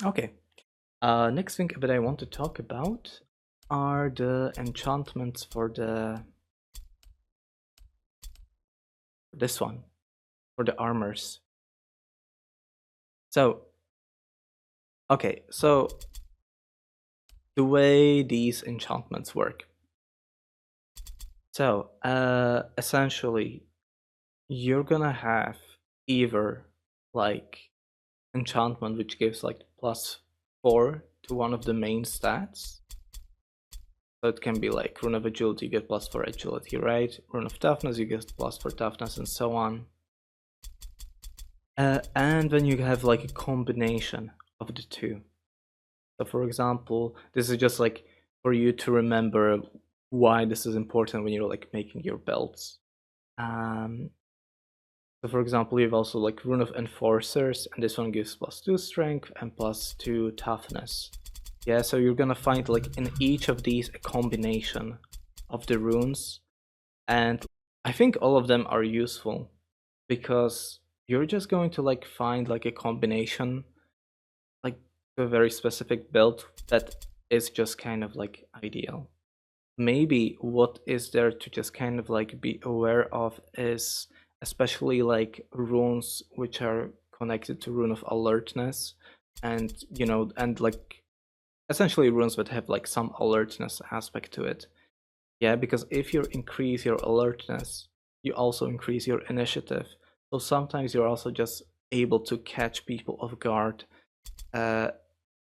Okay. Next thing that I want to talk about are the enchantments for this one, for the armors. So, okay, so the way these enchantments work. So, essentially, you're gonna have either like enchantment which gives like +4 to one of the main stats. So it can be like Rune of Agility, you get +4 agility, right? Rune of Toughness, you get +4 toughness, and so on. And then you have like a combination of the two. So for example, this is just like for you to remember why this is important when you're like making your belts. So for example, you have also like Rune of Enforcers, and this one gives +2 strength and +2 toughness. Yeah, so you're gonna find like in each of these a combination of the runes, and I think all of them are useful because you're just going to like find like a combination, like a very specific build that is just kind of like ideal. Maybe what is there to just kind of like be aware of is especially like runes which are connected to Rune of Alertness, and and like essentially runes that have like some alertness aspect to it. Yeah, because if you increase your alertness, you also increase your initiative. So sometimes you're also just able to catch people off guard uh,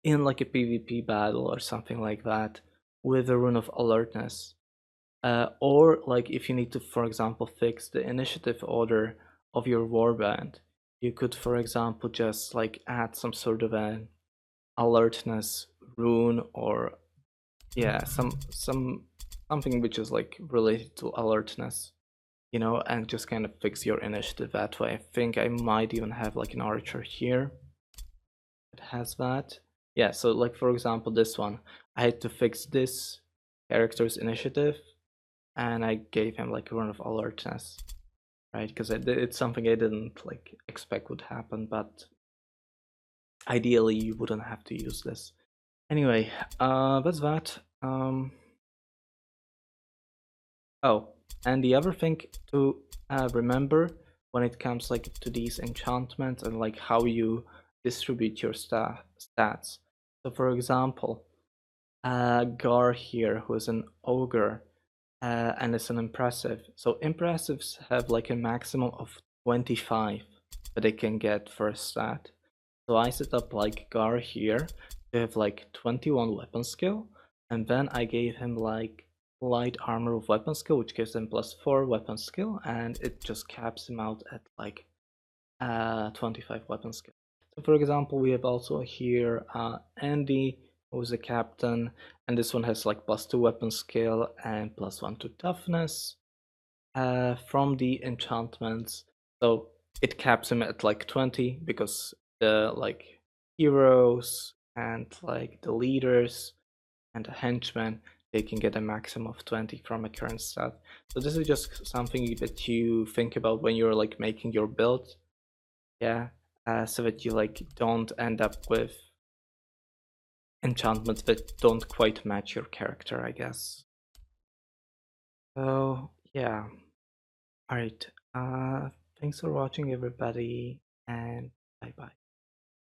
in like a PvP battle or something like that with a Rune of Alertness. Or like if you need to, for example, fix the initiative order of your warband, you could, for example, just like add some sort of an alertness rune, or yeah, something which is like related to alertness, and just kind of fix your initiative that way. I think I might even have like an archer here that has that. Yeah, so like for example, this one, I had to fix this character's initiative, and I gave him like a rune of alertness, right? Because it's something I didn't like expect would happen, but ideally you wouldn't have to use this. Anyway, that's that. Oh, and the other thing to remember when it comes like to these enchantments and like how you distribute your stats. So for example, Gar here, who is an ogre, and is an impressive. So impressives have like a maximum of 25 that they can get for a stat. So I set up like Gar here to have like 21 weapon skill, and then I gave him like light armor with weapon skill, which gives him +4 weapon skill, and it just caps him out at like 25 weapon skill. So for example, we have also here Andy, who's a captain, and this one has like +2 weapon skill and +1 to toughness from the enchantments. So it caps him at like 20 because the like heroes and like the leaders and the henchmen, they can get a maximum of 20 from a current stat. So this is just something that you think about when you're like making your build. Yeah, so that you like don't end up with enchantments that don't quite match your character, I guess. So yeah, all right. Thanks for watching, everybody, and bye bye.